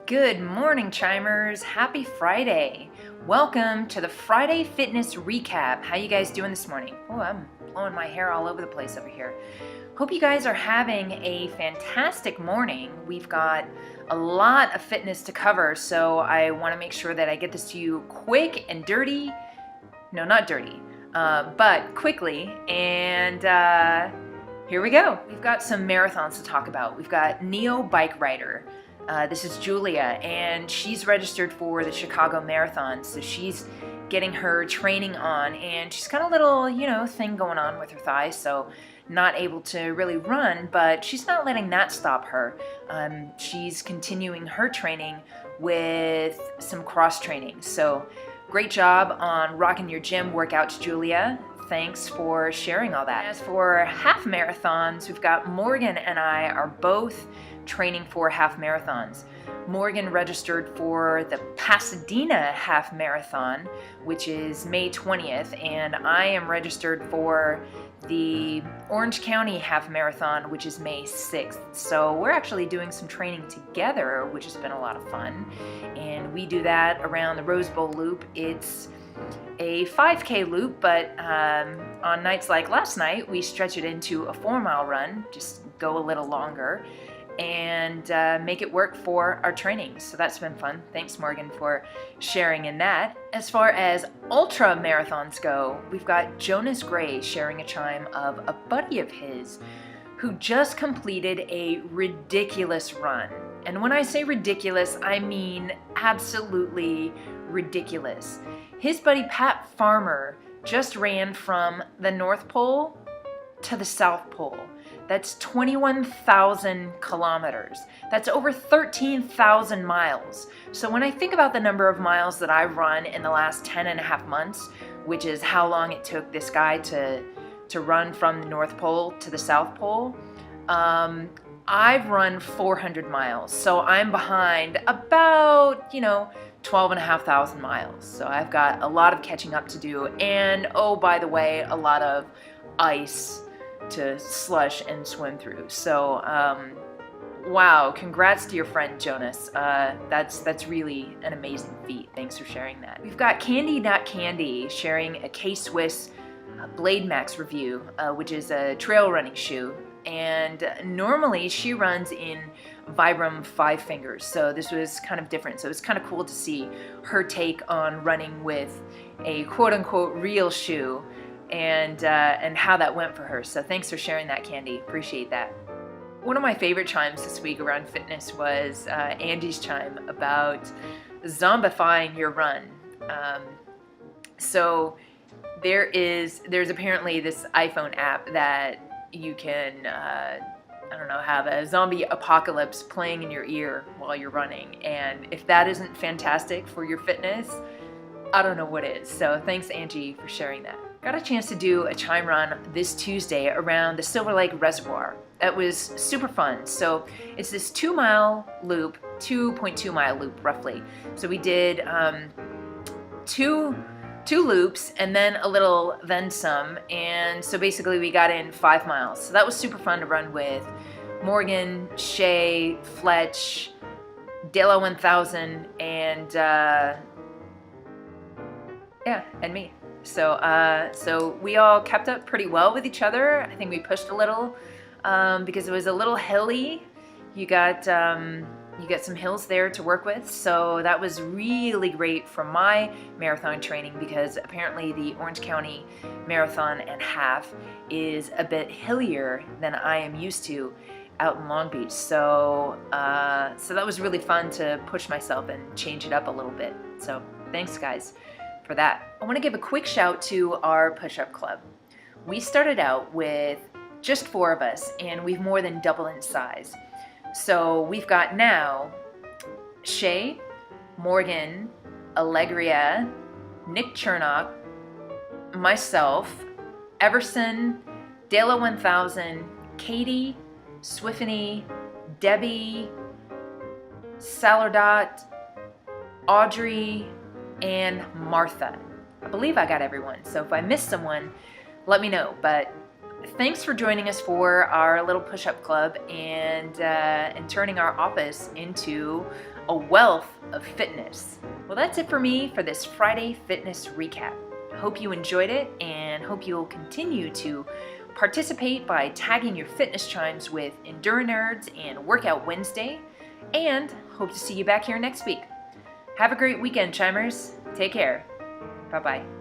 Good morning, Chimers. Happy Friday. Welcome to the Friday Fitness Recap. How you guys doing this morning? Oh, I'm blowing my hair all over the place over here. Hope you guys are having a fantastic morning. We've got a lot of fitness to cover, so I want to make sure that I get this to you quick and dirty. No, not dirty, but quickly. And here we go. We've got some marathons to talk about. We've got Neo Bike Rider. This is Julia, and she's registered for the Chicago Marathon, so she's getting her training on, and she's got a little, thing going on with her thigh, so not able to really run, but she's not letting that stop her. She's continuing her training with some cross training, so great job on rocking your gym workouts, Julia. Thanks for sharing all that. As for half marathons, we've got Morgan and I are both training for half marathons. Morgan registered for the Pasadena half marathon, which is May 20th, and I am registered for the Orange County half marathon, which is May 6th. So we're actually doing some training together, which has been a lot of fun. And we do that around the Rose Bowl Loop. It's a 5K loop, but on nights like last night, we stretch it into a 4-mile run, just go a little longer, and make it work for our training. So that's been fun. Thanks, Morgan, for sharing in that. As far as ultra marathons go, we've got Jonas Gray sharing a chime of a buddy of his who just completed a ridiculous run. And when I say ridiculous, I mean absolutely ridiculous. His buddy Pat Farmer just ran from the North Pole to the South Pole. That's 21,000 kilometers. That's over 13,000 miles. So when I think about the number of miles that I've run in the last 10 and a half months, which is how long it took this guy to run from the North Pole to the South Pole, I've run 400 miles. So I'm behind about, 12,500 miles. So I've got a lot of catching up to do. And oh, by the way, a lot of ice to slush and swim through. So, wow, congrats to your friend Jonas. That's really an amazing feat. Thanks for sharing that. We've got Candy Not Candy sharing a K-Swiss Blade Max review, which is a trail running shoe. And normally she runs in Vibram 5 fingers, so this was kind of different. So it's kind of cool to see her take on running with a quote-unquote real shoe, and how that went for her. So thanks for sharing that, Candy. Appreciate that. One of my favorite chimes this week around fitness was Angie's chime about zombifying your run. So there's apparently this iPhone app that you can have a zombie apocalypse playing in your ear while you're running, and if that isn't fantastic for your fitness, I don't know what is. So thanks, Angie, for sharing that. Got a chance to do a chime run this Tuesday around the Silver Lake Reservoir. That was super fun. So it's this 2-mile loop, 2.2 mile loop roughly. So we did two loops and then a little, then some. And so basically we got in 5 miles. So that was super fun to run with Morgan, Shay, Fletch, Dela 1000, and and me. So we all kept up pretty well with each other. I think we pushed a little because it was a little hilly. You got some hills there to work with, so that was really great for my marathon training, because apparently the Orange County Marathon and half is a bit hillier than I am used to out in Long Beach. So that was really fun to push myself and change it up a little bit. So thanks, guys, for that. I want to give a quick shout to our push-up club. We started out with just 4 of us, and we've more than doubled in size. So we've got now Shay, Morgan, Allegria, Nick Chernock, myself, Everson, Dela 1000, Katie, Swiffany, Debbie, Salardot, Audrey, and Martha. I believe I got everyone, so if I missed someone, let me know. But thanks for joining us for our little push-up club and turning our office into a wealth of fitness. Well, that's it for me for this Friday Fitness Recap. Hope you enjoyed it and hope you'll continue to participate by tagging your fitness chimes with EnduraNerds and Workout Wednesday, and hope to see you back here next week. Have a great weekend, chimers. Take care. Bye-bye.